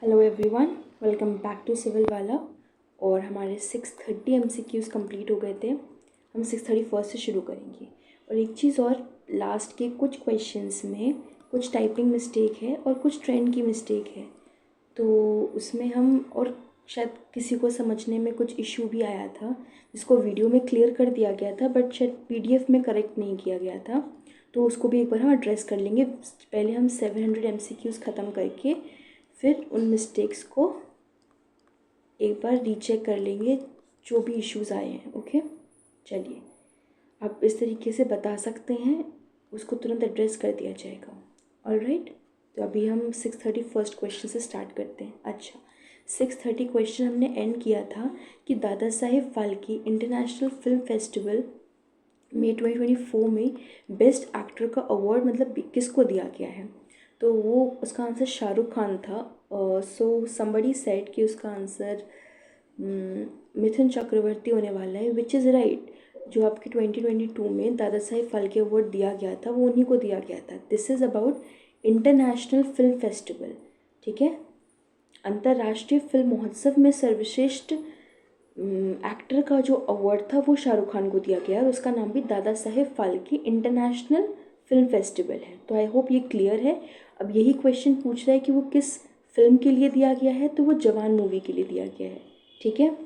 Hello everyone, welcome back to civil वाला। और हमारे 630 MCQs कंप्लीट हो गए थे। हम 631 से शुरू करेंगे। और एक चीज़ और, लास्ट के कुछ क्वेश्चंस में कुछ टाइपिंग मिस्टेक है और कुछ ट्रेंड की मिस्टेक है, तो उसमें हम और शायद किसी को समझने में कुछ इशू भी आया था, जिसको वीडियो में क्लियर कर दिया गया था बट शायद PDF में करेक्ट नहीं किया गया था, तो उसको भी एक बार हम एड्रेस कर लेंगे। पहले हम 700 MCQs ख़त्म करके फिर उन मिस्टेक्स को एक बार रीचेक कर लेंगे, जो भी इश्यूज़ आए हैं। ओके, चलिए, आप इस तरीके से बता सकते हैं, उसको तुरंत एड्रेस कर दिया जाएगा। ऑलराइट, तो अभी हम 631 क्वेश्चन से स्टार्ट करते हैं। अच्छा, 630 क्वेश्चन हमने एंड किया था कि Dada Saheb Phalke international film festival मई 2024 में बेस्ट एक्टर का अवार्ड मतलब किसको दिया गया है, तो वो उसका आंसर शाहरुख खान था। सो समबडी सेड कि उसका आंसर मिथुन चक्रवर्ती होने वाला है, विच इज़ राइट। जो आपके 2022 में दादा साहेब फाल्के अवार्ड दिया गया था वो उन्हीं को दिया गया था। This is about international film festival, ठीक है। अंतर्राष्ट्रीय फिल्म महोत्सव में सर्वश्रेष्ठ एक्टर का जो अवार्ड था वो शाहरुख खान को दिया गया और उसका नाम भी Dada Saheb Phalke international film festival है। तो आई होप ये क्लियर है। अब यही क्वेश्चन पूछ रहा है कि वो किस फिल्म के लिए दिया गया है, तो वो जवान मूवी के लिए दिया गया है, ठीक है।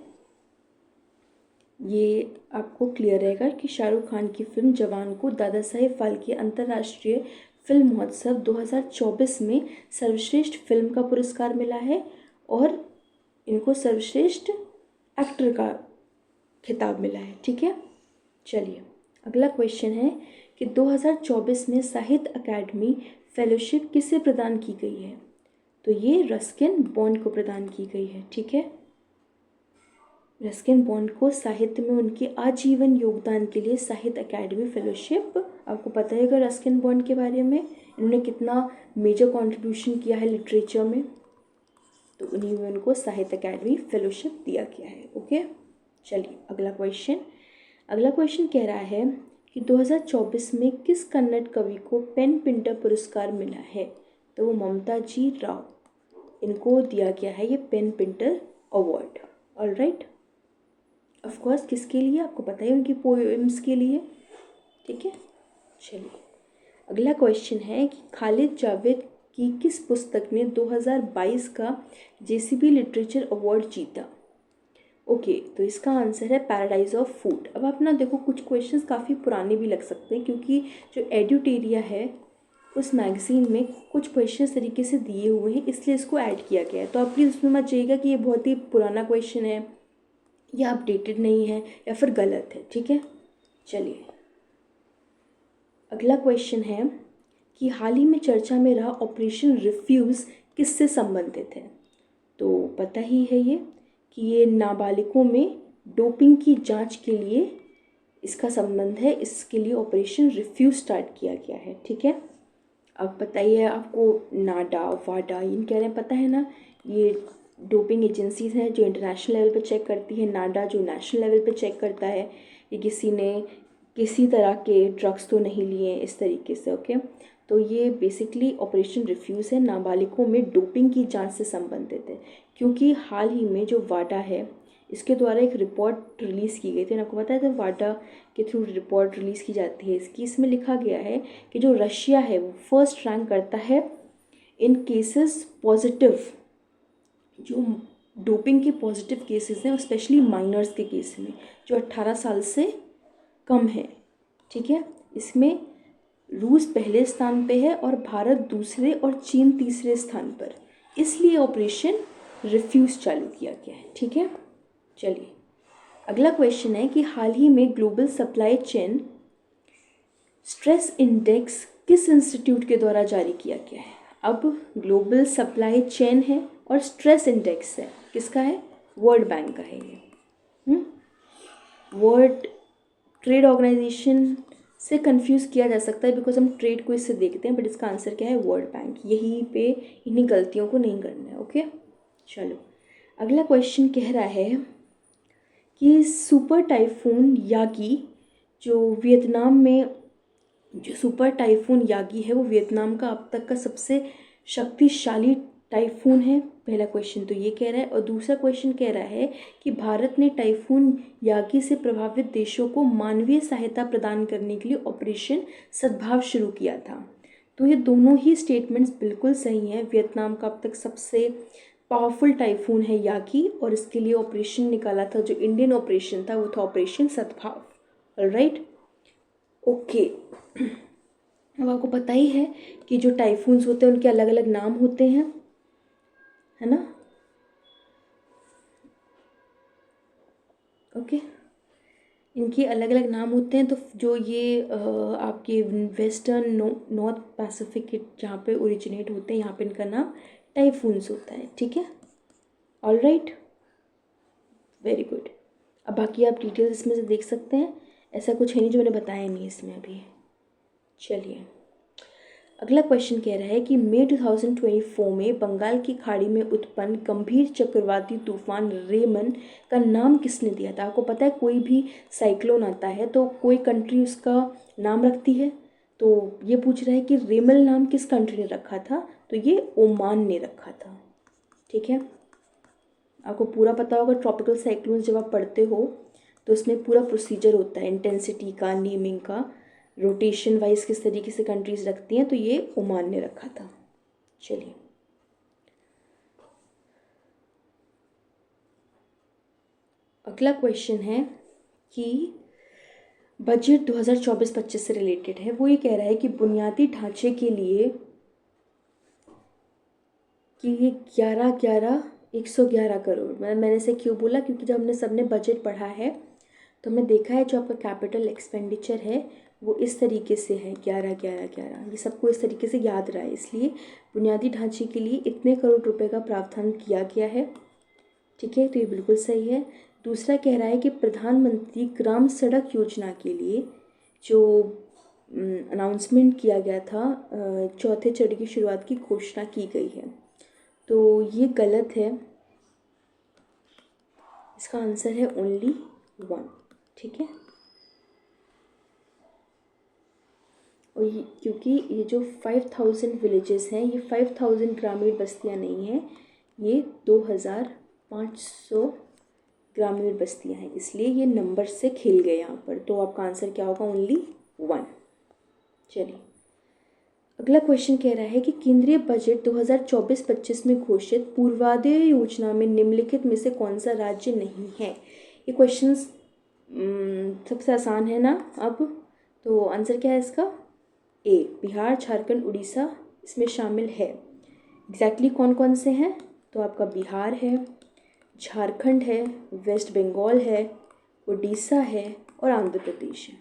ये आपको क्लियर रहेगा कि शाहरुख खान की फिल्म जवान को दादा साहेब फाल्के अंतर्राष्ट्रीय फिल्म महोत्सव 2024 में सर्वश्रेष्ठ फिल्म का पुरस्कार मिला है और इनको सर्वश्रेष्ठ एक्टर का खिताब मिला है, ठीक है। चलिए, अगला क्वेश्चन है कि 2024 में साहित्य अकादमी फेलोशिप किसे प्रदान की गई है, तो ये रस्किन बॉन्ड को प्रदान की गई है, ठीक है। रस्किन बॉन्ड को साहित्य में उनके आजीवन योगदान के लिए साहित्य अकादमी फेलोशिप, आपको पता है अगर रस्किन बॉन्ड के बारे में इन्होंने कितना मेजर कंट्रीब्यूशन किया है लिटरेचर में, तो उन्हीं में उनको साहित्य अकादमी फेलोशिप दिया गया है। ओके, चलिए अगला क्वेश्चन कह रहा है कि 2024 में किस कन्नड़ कवि को पेन पिंटर पुरस्कार मिला है, तो वो ममता जी राव, इनको दिया गया है ये pen Pinter award. Alright, of course किसके लिए, आपको पता है, उनकी पोएम्स के लिए, ठीक है। चलिए, अगला क्वेश्चन है कि खालिद जावेद की किस पुस्तक ने 2022 का JCB लिटरेचर अवार्ड जीता। ओके, तो इसका आंसर है पैराडाइज ऑफ फूड। अब आप ना देखो, कुछ क्वेश्चंस काफ़ी पुराने भी लग सकते हैं क्योंकि जो एड्यूटेरिया है उस मैगज़ीन में कुछ क्वेश्चन तरीके से दिए हुए हैं, इसलिए इसको ऐड किया गया है। तो आप प्लीज़ उसमें मत जाइएगा कि ये बहुत ही पुराना क्वेश्चन है या अपडेटेड नहीं है या फिर गलत है, ठीक है। चलिए, अगला क्वेश्चन है कि हाल ही में चर्चा में रहा ऑपरेशन रिफ्यूज़ किससे संबंधित है, तो पता ही है ये कि ये नाबालिगों में डोपिंग की जांच के लिए इसका संबंध है, इसके लिए ऑपरेशन रिफ्यूज़ स्टार्ट किया गया है, ठीक है। अब बताइए, आपको नाडा वाडा इन कह रहे हैं, पता है ना, ये डोपिंग एजेंसीज हैं जो इंटरनेशनल लेवल पे चेक करती है, नाडा जो नेशनल लेवल पे चेक करता है कि किसी ने किसी तरह के ड्रग्स तो नहीं लिए, इस तरीके से। ओके, तो ये बेसिकली ऑपरेशन रिफ्यूज़ है, नाबालिगों में डोपिंग की जांच से संबंधित है, क्योंकि हाल ही में जो वाडा है इसके द्वारा एक रिपोर्ट रिलीज़ की गई थी। आपको पता है, तो वाडा के थ्रू रिपोर्ट रिलीज़ की जाती है इसकी, इसमें लिखा गया है कि जो रशिया है वो फर्स्ट रैंक करता है इन केसेस पॉजिटिव, जो डोपिंग के पॉजिटिव केसेस हैं, स्पेशली माइनर्स के केस में जो 18 साल से कम है, ठीक है। इसमें रूस पहले स्थान पे है और भारत दूसरे और चीन तीसरे स्थान पर, इसलिए ऑपरेशन रिफ्यूज़ चालू किया गया है, ठीक है। चलिए, अगला क्वेश्चन है कि हाल ही में global supply chain stress index किस इंस्टीट्यूट के द्वारा जारी किया गया है। अब ग्लोबल सप्लाई चेन है और स्ट्रेस इंडेक्स है, किसका है, वर्ल्ड बैंक का है ये। वर्ल्ड ट्रेड ऑर्गेनाइजेशन से कंफ्यूज किया जा सकता है बिकॉज हम ट्रेड को इससे देखते हैं, बट इसका आंसर क्या है, वर्ल्ड बैंक। यहीं पे इन्हीं गलतियों को नहीं करना है। ओके, चलो, अगला क्वेश्चन कह रहा है कि सुपर टाइफून यागी जो वियतनाम में, जो सुपर टाइफून यागी है वो वियतनाम का अब तक का सबसे शक्तिशाली टाइफून है, पहला क्वेश्चन तो ये कह रहा है। और दूसरा क्वेश्चन कह रहा है कि भारत ने टाइफून यागी से प्रभावित देशों को मानवीय सहायता प्रदान करने के लिए ऑपरेशन सद्भाव शुरू किया था। तो ये दोनों ही स्टेटमेंट्स बिल्कुल सही हैं। वियतनाम का अब तक सबसे पावरफुल टाइफून है यागी, और इसके लिए ऑपरेशन निकाला था, जो इंडियन ऑपरेशन था वो था ऑपरेशन सद्भाव। Alright, okay. अब आपको पता ही है कि जो टाइफून्स होते हैं उनके अलग अलग नाम होते हैं, है ना। ओके, इनके अलग अलग नाम होते हैं। तो जो ये आपके वेस्टर्न नॉर्थ पैसिफिक के जहाँ पे ओरिजिनेट होते हैं, यहाँ पे इनका नाम टाइफून्स होता है। ठीक है, ऑलराइट, वेरी गुड। अब बाकी आप डिटेल्स इसमें से देख सकते हैं, ऐसा कुछ है नहीं जो मैंने बताया नहीं इसमें अभी। चलिए, अगला क्वेश्चन कह रहा है कि मई 2024 में बंगाल की खाड़ी में उत्पन्न गंभीर चक्रवाती तूफान रेमन का नाम किसने दिया था। आपको पता है कोई भी साइक्लोन आता है तो कोई कंट्री उसका नाम रखती है, तो ये पूछ रहा है कि रेमल नाम किस कंट्री ने रखा था, तो ये ओमान ने रखा था। ठीक है, आपको पूरा पता होगा ट्रॉपिकल साइक्लोन जब आप पढ़ते हो तो उसमें पूरा प्रोसीजर होता है इंटेंसिटी का, नेमिंग का, रोटेशन वाइज किस तरीके से कंट्रीज रखती हैं, तो ये ओमान ने रखा था। चलिए, अगला क्वेश्चन है कि बजट 2024-25 से रिलेटेड है। वो ये कह रहा है कि बुनियादी ढांचे के लिए कि ये 111 करोड़, मैंने से क्यों बोला, क्योंकि जब हमने सबने बजट पढ़ा है तो हमने देखा है जो आपका कैपिटल एक्सपेंडिचर है वो इस तरीके से है 11-11-11, ये सबको इस तरीके से याद रहा है, इसलिए बुनियादी ढांचे के लिए इतने करोड़ रुपए का प्रावधान किया गया है। ठीक है, तो ये बिल्कुल सही है। दूसरा कह रहा है कि प्रधानमंत्री ग्राम सड़क योजना के लिए जो अनाउंसमेंट किया गया था, चौथे चरण की शुरुआत की घोषणा की गई है, तो ये गलत है। इसका आंसर है ओनली 1। ठीक है, और ये क्योंकि ये जो 5000 विलेजेस हैं, ये 5000 ग्रामीण बस्तियां नहीं हैं, ये 2500 ग्रामीण बस्तियां हैं, इसलिए ये नंबर से खेल गए यहाँ पर। तो आपका आंसर क्या होगा, ओनली 1। चलिए, अगला क्वेश्चन कह रहा है कि केंद्रीय बजट 2024-25 में घोषित पूर्वादय योजना में निम्नलिखित में से कौन सा राज्य नहीं है। ये क्वेश्चन सबसे आसान है ना। अब तो आंसर क्या है इसका, ए, बिहार, झारखंड, उड़ीसा इसमें शामिल है। एग्जैक्टली कौन कौन से हैं, तो आपका बिहार है, झारखंड है, वेस्ट बंगाल है, उड़ीसा है और आंध्र प्रदेश है।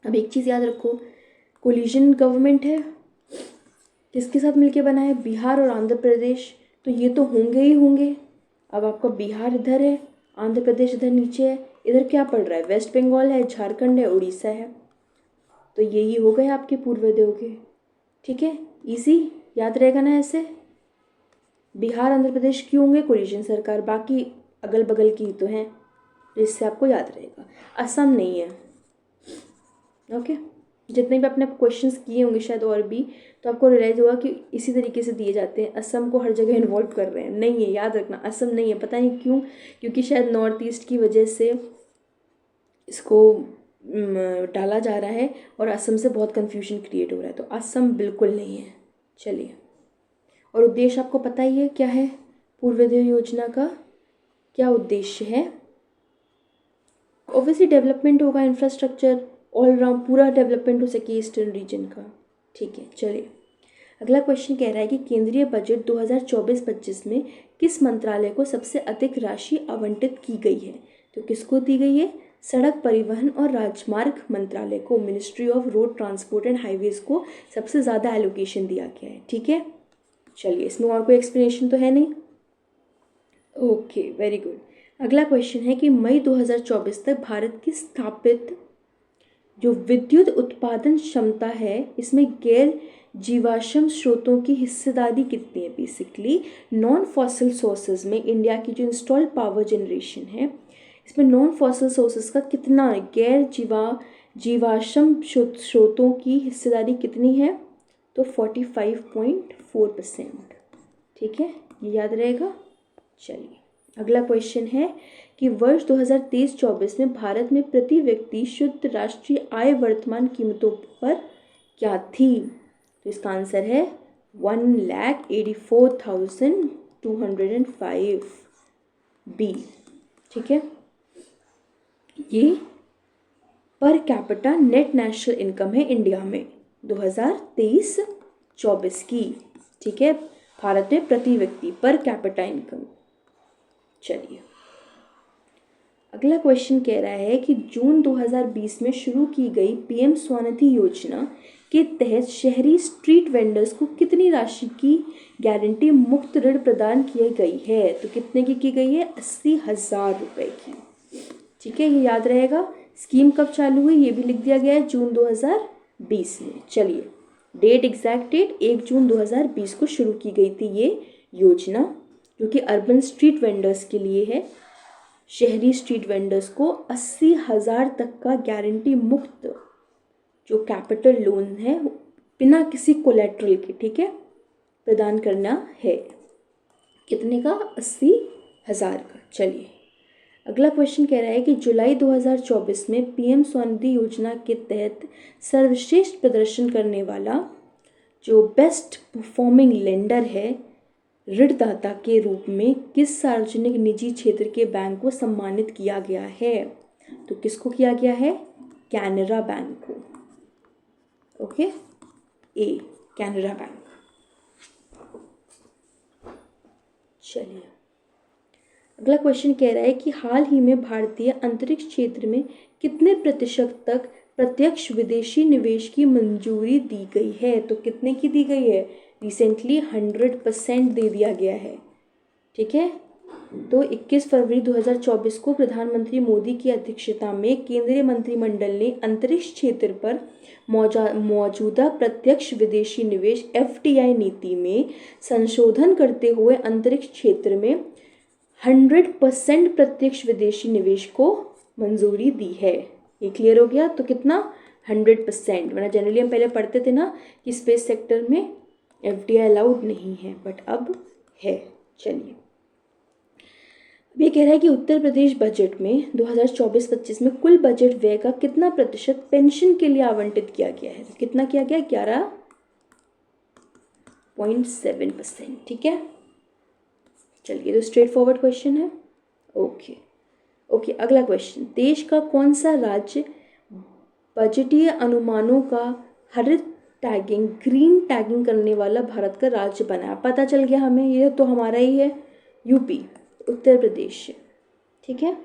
अब एक चीज़ याद रखो, कोलिजन गवर्नमेंट है, किसके साथ मिलके बना है, बिहार और आंध्र प्रदेश, तो ये तो होंगे ही होंगे। अब आपका बिहार इधर है, आंध्र प्रदेश इधर नीचे है, इधर क्या पड़ रहा है, वेस्ट बंगाल है, झारखंड है, उड़ीसा है, तो यही हो गए आपके पूर्वोदयों के। ठीक है, इजी याद रहेगा ना ऐसे। बिहार आंध्र प्रदेश क्यों होंगे, कोलिशन सरकार, बाकी अगल बगल की तो हैं, जिससे आपको याद रहेगा। असम नहीं है। ओके, जितने भी आपने क्वेश्चंस किए होंगे शायद और भी, तो आपको रियलाइज़ होगा कि इसी तरीके से दिए जाते हैं। असम को हर जगह इन्वॉल्व कर रहे हैं, नहीं है, याद रखना असम नहीं है। पता नहीं क्यों, क्योंकि शायद नॉर्थ ईस्ट की वजह से इसको डाला जा रहा है और असम से बहुत कन्फ्यूजन क्रिएट हो रहा है, तो असम बिल्कुल नहीं है। चलिए, और उद्देश्य आपको पता ही है क्या है, पूर्वोदय योजना का क्या उद्देश्य है। ऑब्वियसली डेवलपमेंट होगा, इंफ्रास्ट्रक्चर ऑल राउंड पूरा डेवलपमेंट हो सके ईस्टर्न रीजन का। ठीक है, चलिए, अगला क्वेश्चन कह रहा है कि केंद्रीय बजट 2024-25 में किस मंत्रालय को सबसे अधिक राशि आवंटित की गई है, तो किसको दी गई है, सड़क परिवहन और राजमार्ग मंत्रालय को, ministry of road transport and highways को सबसे ज़्यादा एलोकेशन दिया गया है। ठीक है, चलिए, इसमें और कोई एक्सप्लेनेशन तो है नहीं। Okay, very good. अगला क्वेश्चन है कि मई 2024 तक भारत की स्थापित जो विद्युत उत्पादन क्षमता है, इसमें गैर जीवाश्म स्रोतों की हिस्सेदारी कितनी है। बेसिकली नॉन फॉसिल सोर्सेज में इंडिया की जो इंस्टॉल्ड पावर जनरेशन है, इसमें नॉन फॉसिल सोर्सेज का कितना, गैर जीवाश्म स्रोतों की हिस्सेदारी कितनी है, तो 45.4%। ठीक है, ये याद रहेगा। चलिए अगला क्वेश्चन है कि वर्ष 2023-24 में भारत में प्रति व्यक्ति शुद्ध राष्ट्रीय आय वर्तमान कीमतों पर क्या थी? तो इसका आंसर है 1,84,205 बी। ठीक है, ये per capita net national income है इंडिया में 2023-24 की। ठीक है, भारत में प्रति व्यक्ति पर कैपिटा इनकम। चलिए अगला क्वेश्चन कह रहा है कि जून 2020 में शुरू की गई पीएम स्वनिधि योजना के तहत शहरी स्ट्रीट वेंडर्स को कितनी राशि की गारंटी मुक्त ऋण प्रदान की गई है? तो कितने की गई है? 80,000 रुपये की। ठीक है, ये याद रहेगा। स्कीम कब चालू हुई ये भी लिख दिया गया है, जून 2020 में। चलिए डेट, एग्जैक्ट डेट 1 जून 2020 को शुरू की गई थी ये योजना, जो कि अर्बन स्ट्रीट वेंडर्स के लिए है। शहरी स्ट्रीट वेंडर्स को 80,000 तक का गारंटी मुक्त जो कैपिटल लोन है बिना किसी कोलेट्रल के, ठीक है, प्रदान करना है। कितने का? 80,000 का। चलिए अगला क्वेश्चन कह रहा है कि जुलाई 2024 में पीएम स्वनिधि योजना के तहत सर्वश्रेष्ठ प्रदर्शन करने वाला जो बेस्ट परफॉर्मिंग लेंडर है, ऋणदाता के रूप में किस सार्वजनिक निजी क्षेत्र के बैंक को सम्मानित किया गया है? तो किसको किया गया है? कैनरा बैंक को। ओके, ए कैनरा बैंक। चलिए अगला क्वेश्चन कह रहा है कि हाल ही में भारतीय अंतरिक्ष क्षेत्र में कितने प्रतिशत तक प्रत्यक्ष विदेशी निवेश की मंजूरी दी गई है? तो कितने की दी गई है? रिसेंटली 100% दे दिया गया है। ठीक है, तो 21 फरवरी 2024 को प्रधानमंत्री मोदी की अध्यक्षता में केंद्रीय मंत्रिमंडल ने अंतरिक्ष क्षेत्र पर मौजूदा प्रत्यक्ष विदेशी निवेश FDI नीति में संशोधन करते हुए अंतरिक्ष क्षेत्र में 100% प्रत्यक्ष विदेशी निवेश को मंजूरी दी है। ये क्लियर हो गया? तो कितना? 100%। वरना जनरली हम पहले पढ़ते थे ना कि स्पेस सेक्टर में FDI अलाउड नहीं है, बट अब है। चलिए अब ये कह रहा है कि उत्तर प्रदेश बजट में 2024-25 में कुल बजट व्यय का कितना प्रतिशत पेंशन के लिए आवंटित किया गया है? तो कितना किया गया? 11.7%। ठीक है, चलिए तो स्ट्रेट फॉरवर्ड क्वेश्चन है। ओके, अगला क्वेश्चन, देश का कौन सा राज्य बजटीय अनुमानों का हरित टैगिंग, ग्रीन टैगिंग करने वाला भारत का राज्य बना? पता चल गया हमें, ये तो हमारा ही है, यूपी, उत्तर प्रदेश। ठीक है,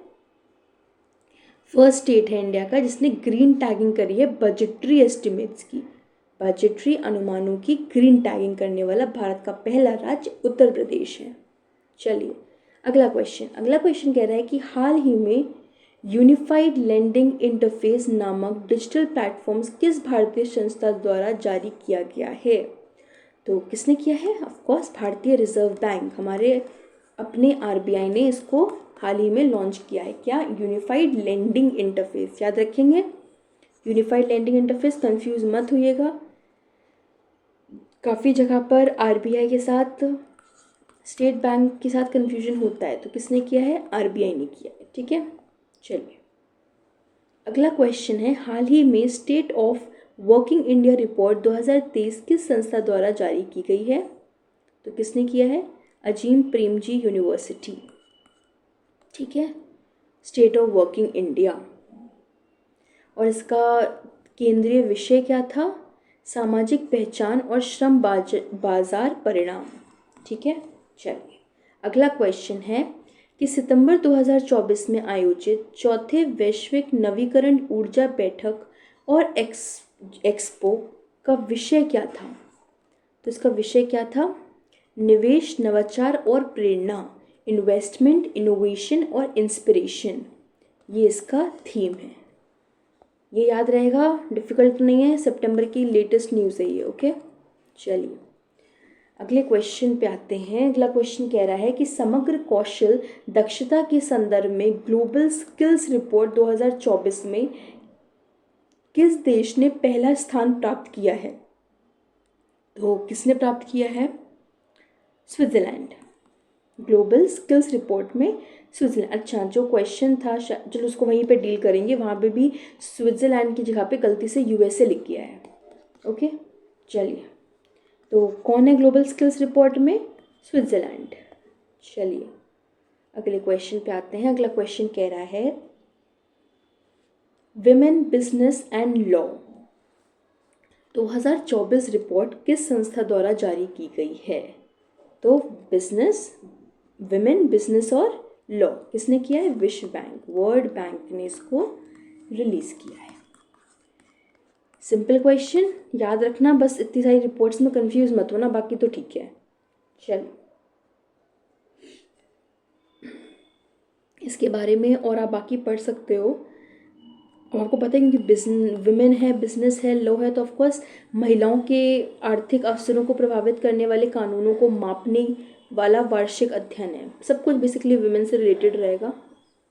फर्स्ट स्टेट है इंडिया का जिसने ग्रीन टैगिंग करी है बजटरी एस्टिमेट्स की, बजटरी अनुमानों की ग्रीन टैगिंग करने वाला भारत का पहला राज्य उत्तर प्रदेश है। चलिए अगला क्वेश्चन कह रहा है कि हाल ही में यूनिफाइड लेंडिंग इंटरफेस नामक डिजिटल प्लेटफॉर्म्स किस भारतीय संस्था द्वारा जारी किया गया है? तो किसने किया है? ऑफ कोर्स भारतीय रिजर्व बैंक, हमारे अपने RBI ने इसको हाल ही में लॉन्च किया है। क्या? Unified lending interface. याद रखेंगे, यूनिफाइड लेंडिंग इंटरफेस, कंफ्यूज मत होइएगा। काफ़ी जगह पर RBI के साथ, स्टेट बैंक के साथ कंफ्यूजन होता है, तो किसने किया है? RBI ने किया है। ठीक है, चलिए अगला क्वेश्चन है, हाल ही में state of working India report 2023 किस संस्था द्वारा जारी की गई है? तो किसने किया है? अजीम प्रेमजी यूनिवर्सिटी। ठीक है, स्टेट ऑफ वर्किंग इंडिया, और इसका केंद्रीय विषय क्या था? सामाजिक पहचान और श्रम बाजार परिणाम। ठीक है, चलिए अगला क्वेश्चन है कि सितंबर 2024 में आयोजित चौथे वैश्विक नवीकरण ऊर्जा बैठक और एक्सपो का विषय क्या था? तो इसका विषय क्या था? निवेश, नवाचार और प्रेरणा, इन्वेस्टमेंट, इनोवेशन और इंस्पिरेशन, ये इसका थीम है। ये याद रहेगा, डिफ़िकल्ट नहीं है, सितंबर की लेटेस्ट न्यूज़ है ये। ओके, चलिए अगले क्वेश्चन पे आते हैं। अगला क्वेश्चन कह रहा है कि समग्र कौशल दक्षता के संदर्भ में ग्लोबल स्किल्स रिपोर्ट 2024 में किस देश ने पहला स्थान प्राप्त किया है? तो किसने प्राप्त किया है? स्विट्ज़रलैंड। ग्लोबल स्किल्स रिपोर्ट में स्विट्ज़रलैंड, अच्छा जो क्वेश्चन था चलो उसको वहीं पे डील करेंगे, वहाँ पे भी स्विट्ज़रलैंड की जगह पे गलती से यूएसए लिख गया है। ओके चलिए, तो कौन है ग्लोबल स्किल्स रिपोर्ट में? स्विट्ज़रलैंड। चलिए अगले क्वेश्चन पे आते हैं। अगला क्वेश्चन कह रहा है women business and law 2024 report किस संस्था द्वारा जारी की गई है? तो बिजनेस, विमेन, बिजनेस और लॉ किसने किया है? विश्व बैंक, वर्ल्ड बैंक ने इसको रिलीज किया है। सिंपल क्वेश्चन, याद रखना, बस इतनी सारी रिपोर्ट्स में कंफ्यूज मत होना, बाकी तो ठीक है। चलो इसके बारे में और आप बाकी पढ़ सकते हो। आपको पता है क्योंकि विमेन है, बिजनेस है, लॉ है, तो ऑफकोर्स महिलाओं के आर्थिक अवसरों को प्रभावित करने वाले कानूनों को मापने वाला वार्षिक अध्ययन है। सब कुछ बेसिकली विमेन से रिलेटेड रहेगा,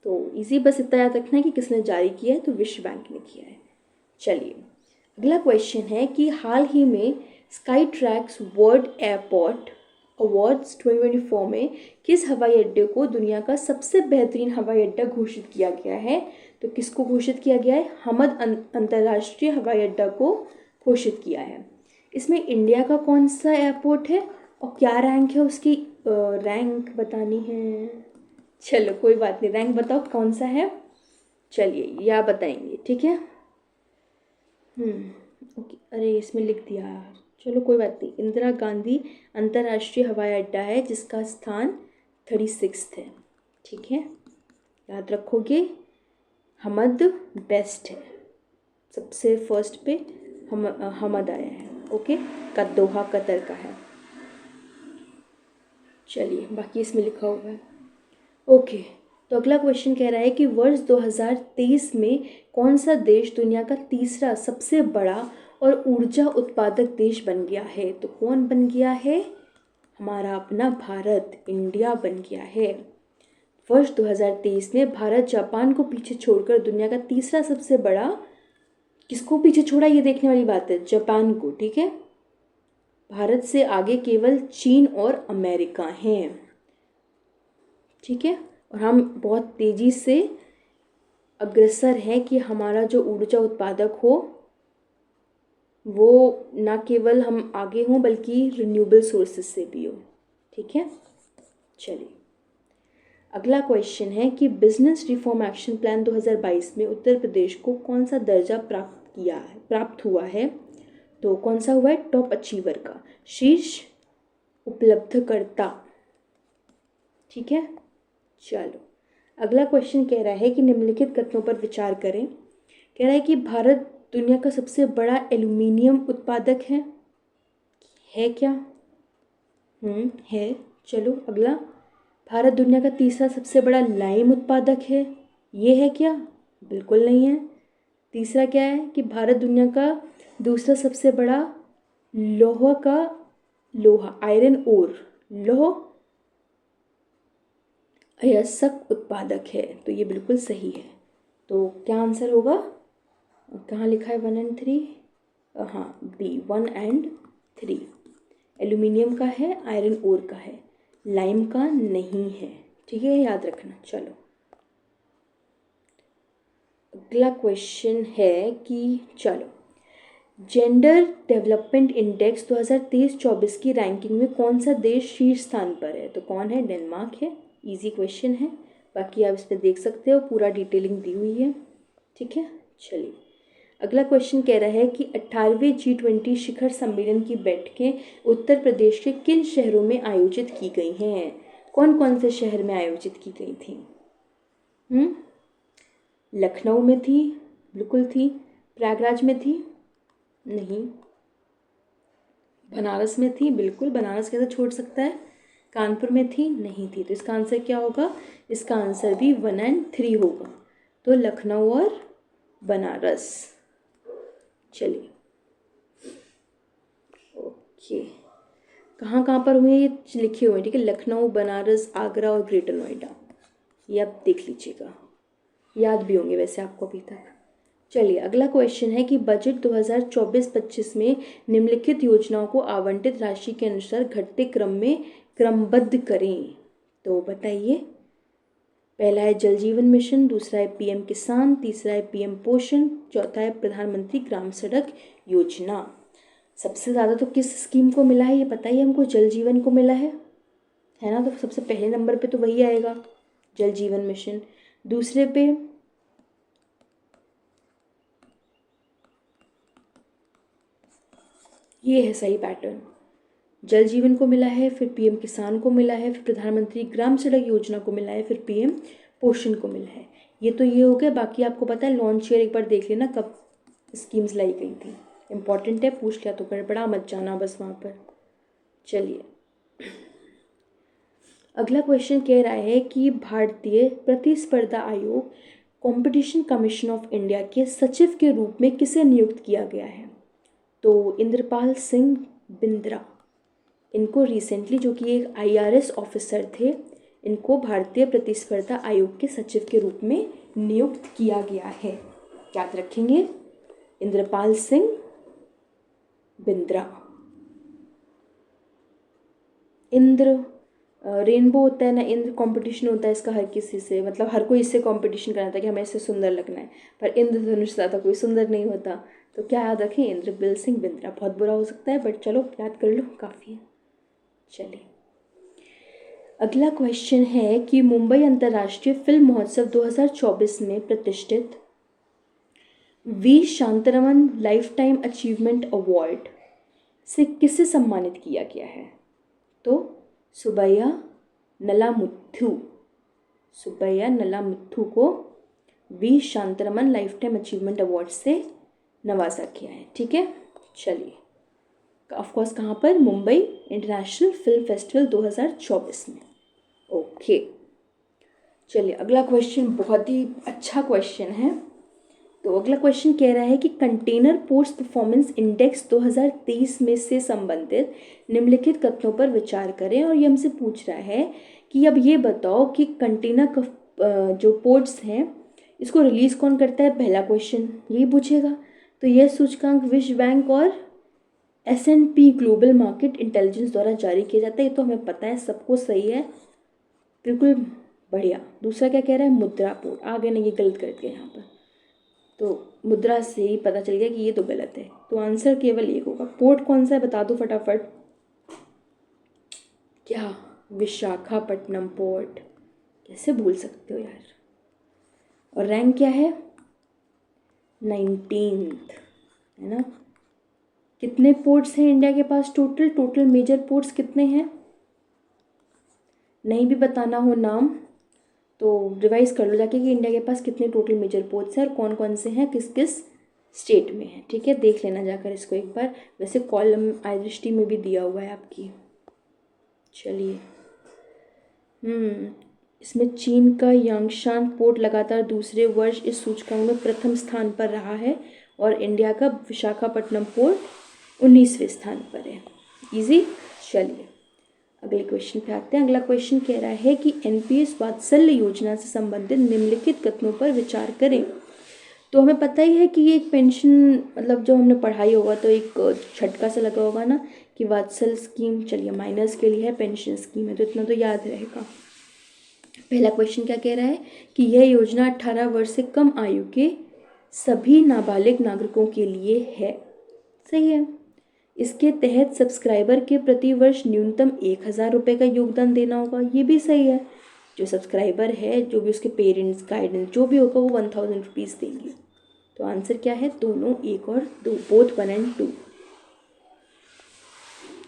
तो इजी, बस इतना याद रखना है कि किसने जारी किया है, तो विश्व बैंक ने किया है। चलिए अगला क्वेश्चन है कि हाल ही में sky tracks world airport awards 2024 में किस हवाई अड्डे को दुनिया का सबसे बेहतरीन हवाई अड्डा घोषित किया गया है? तो किसको घोषित किया गया है? हमद अंतर्राष्ट्रीय हवाई अड्डा को घोषित किया है। इसमें इंडिया का कौन सा एयरपोर्ट है और क्या रैंक है उसकी? रैंक बतानी है? चलो कोई बात नहीं, रैंक बताओ कौन सा है। चलिए या बताएंगे, ठीक है। ओके, अरे इसमें लिख दिया यार, चलो कोई बात नहीं। इंदिरा गांधी अंतर्राष्ट्रीय हवाई अड्डा है जिसका स्थान 36 है, ठीक है, याद रखोगे। हमद बेस्ट है, सबसे फर्स्ट पे हमद आया है, ओके, का दोहा कतर का है। चलिए बाकी इसमें लिखा हुआ है, ओके। तो अगला क्वेश्चन कह रहा है कि वर्ष 2023 में कौन सा देश दुनिया का तीसरा सबसे बड़ा और ऊर्जा उत्पादक देश बन गया है? तो कौन बन गया है? हमारा अपना भारत, इंडिया बन गया है। वर्ष 2023 में भारत जापान को पीछे छोड़कर दुनिया का तीसरा सबसे बड़ा, किसको पीछे छोड़ा ये देखने वाली बात है, जापान को, ठीक है। भारत से आगे केवल चीन और अमेरिका हैं, ठीक है। और हम बहुत तेज़ी से अग्रसर हैं कि हमारा जो ऊर्जा उत्पादक हो वो ना केवल हम आगे हों बल्कि रिन्यूएबल सोर्सेज से भी हो, ठीक है। चलिए अगला क्वेश्चन है कि बिजनेस रिफॉर्म एक्शन प्लान 2022 में उत्तर प्रदेश को कौन सा दर्जा प्राप्त हुआ है? तो कौन सा हुआ है? टॉप अचीवर का, शीर्ष उपलब्धकर्ता, ठीक है। चलो अगला क्वेश्चन कह रहा है कि निम्नलिखित कथनों पर विचार करें। कह रहा है कि भारत दुनिया का सबसे बड़ा एल्यूमिनियम उत्पादक है क्या? है। चलो अगला, भारत दुनिया का तीसरा सबसे बड़ा लाइम उत्पादक है, ये है क्या? बिल्कुल नहीं है। तीसरा क्या है कि भारत दुनिया का दूसरा सबसे बड़ा आयरन ओर, लौह अयस्क उत्पादक है, तो ये बिल्कुल सही है। तो क्या आंसर होगा? कहाँ लिखा है 1 और 3? हाँ बी, 1 और 3 एल्यूमिनियम का है, आयरन ओर का है, लाइम का नहीं है, ठीक है, याद रखना। चलो अगला क्वेश्चन है कि चलो जेंडर डेवलपमेंट इंडेक्स 2023-24 की रैंकिंग में कौन सा देश शीर्ष स्थान पर है? तो कौन है? डेनमार्क है। इजी क्वेश्चन है, बाकी आप इस पर देख सकते हो, पूरा डिटेलिंग दी हुई है, ठीक है। चलिए अगला क्वेश्चन कह रहा है कि 18वें G20 शिखर सम्मेलन की बैठकें उत्तर प्रदेश के किन शहरों में आयोजित की गई हैं? कौन कौन से शहर में आयोजित की गई थी? लखनऊ में थी, बिल्कुल थी। प्रयागराज में थी, नहीं। बनारस में थी, बिल्कुल, बनारस कैसे छोड़ सकता है। कानपुर में थी, नहीं थी। तो इसका आंसर क्या होगा? इसका आंसर भी 1 और 3 होगा, तो लखनऊ और बनारस। चलिए ओके, कहाँ कहाँ पर हुए ये लिखे हुए हैं, ठीक है। लखनऊ, बनारस, आगरा और ग्रेटर नोएडा, ये आप देख लीजिएगा, याद भी होंगे वैसे आपको अभी तक। चलिए अगला क्वेश्चन है कि बजट 2024-25 में निम्नलिखित योजनाओं को आवंटित राशि के अनुसार घटते क्रम में क्रमबद्ध करें? तो बताइए। पहला है जल जीवन मिशन, दूसरा है पीएम किसान, तीसरा है पीएम पोषण, चौथा है प्रधानमंत्री ग्राम सड़क योजना। सबसे ज़्यादा तो किस स्कीम को मिला है ये पता ही हमको, जल जीवन को मिला है ना। तो सबसे पहले नंबर पे तो वही आएगा, जल जीवन मिशन। दूसरे पे ये है सही पैटर्न, जल जीवन को मिला है, फिर पीएम किसान को मिला है, फिर प्रधानमंत्री ग्राम सड़क योजना को मिला है, फिर पीएम पोषण को मिला है। ये तो ये हो गया। बाकी आपको पता है लॉन्च ईयर एक बार देख लेना कब स्कीम्स लाई गई थी, इम्पॉर्टेंट है, पूछ लिया तो गड़बड़ा मत जाना बस वहाँ पर। चलिए अगला क्वेश्चन कह रहा है कि भारतीय प्रतिस्पर्धा आयोग कंपटीशन कमीशन ऑफ इंडिया के सचिव के रूप में किसे नियुक्त किया गया है? तो इंद्रपाल सिंह बिंद्रा, इनको रिसेंटली, जो कि एक आईआरएस ऑफिसर थे, इनको भारतीय प्रतिस्पर्धा आयोग के सचिव के रूप में नियुक्त किया गया है। याद रखेंगे, इंद्रपाल सिंह बिंद्रा। इंद्र रेनबो होता है ना, इंद्र कंपटीशन होता है इसका हर किसी से, मतलब हर कोई इससे कंपटीशन करना था कि हमें इससे सुंदर लगना है, पर इंद्रधनुष ज़्यादा कोई सुंदर नहीं होता। तो क्या याद रखें, इंद्रबिल सिंह बिंद्रा। बहुत बुरा हो सकता है बट चलो याद कर लो, काफ़ी है। चलिए अगला क्वेश्चन है कि मुंबई अंतर्राष्ट्रीय फिल्म महोत्सव 2024 में प्रतिष्ठित V Shantaram life time achievement award से किसे सम्मानित किया गया है? तो सुब्बैया नलामुथु, सुब्बैया नलामुथु को V Shantaram life time achievement award से नवाजा गया है। ठीक है, चलिए ऑफकोर्स कहाँ पर? मुंबई इंटरनेशनल फिल्म फेस्टिवल 2024 में। ओके चलिए अगला क्वेश्चन बहुत ही अच्छा क्वेश्चन है। तो अगला क्वेश्चन कह रहा है कि कंटेनर पोर्ट्स परफॉर्मेंस इंडेक्स 2023 में से संबंधित निम्नलिखित कथनों पर विचार करें। और ये हमसे पूछ रहा है कि अब ये बताओ कि कंटेनर जो पोर्ट्स हैं इसको रिलीज़ कौन करता है? पहला क्वेश्चन यही पूछेगा। तो यह सूचकांक विश्व बैंक और S&P ग्लोबल मार्केट इंटेलिजेंस द्वारा जारी किया जाता है। ये तो हमें पता है, सबको सही है, बिल्कुल बढ़िया। दूसरा क्या कह रहा है? मुद्रा पोर्ट। आगे नहीं, ये गलत कर दिया यहाँ पर, तो मुद्रा से ही पता चल गया कि ये तो गलत है। तो आंसर केवल एक होगा। पोर्ट कौन सा है बता दो फटाफट। क्या? विशाखापट्टनम पोर्ट। कैसे भूल सकते हो यार। और रैंक क्या है? 19th है ना। कितने पोर्ट्स हैं इंडिया के पास? टोटल मेजर पोर्ट्स कितने हैं? नहीं भी बताना हो नाम तो रिवाइज कर लो जाके कि इंडिया के पास कितने टोटल मेजर पोर्ट्स हैं और कौन कौन से हैं, किस किस स्टेट में हैं। ठीक है, देख लेना जाकर इसको एक बार। वैसे कॉलम आई दृष्टि में भी दिया हुआ है आपकी। चलिए इसमें चीन का यांगशान पोर्ट लगातार दूसरे वर्ष इस सूचकांक में प्रथम स्थान पर रहा है और इंडिया का विशाखापट्टनम पोर्ट 19वें स्थान पर है। इजी। चलिए अगले क्वेश्चन पे आते हैं। अगला क्वेश्चन कह रहा है कि एनपीएस वात्सल्य योजना से संबंधित निम्नलिखित कथनों पर विचार करें। तो हमें पता ही है कि ये एक पेंशन, मतलब जो हमने पढ़ाई होगा तो एक झटका सा लगा होगा ना कि वात्सल स्कीम, चलिए माइनर्स के लिए है, पेंशन स्कीम है, तो इतना तो याद रहेगा। पहला क्वेश्चन क्या कह रहा है कि यह योजना 18 वर्ष से कम आयु के सभी नाबालिग नागरिकों के लिए है। सही है। इसके तहत सब्सक्राइबर के प्रति वर्ष न्यूनतम 1000 रुपये का योगदान देना होगा। ये भी सही है। जो सब्सक्राइबर है, जो भी उसके पेरेंट्स, गाइडेंस जो भी होगा, वो 1000 रुपीज़ देंगे। तो आंसर क्या है? दोनों, 1 और 2, बोथ 1 and 2।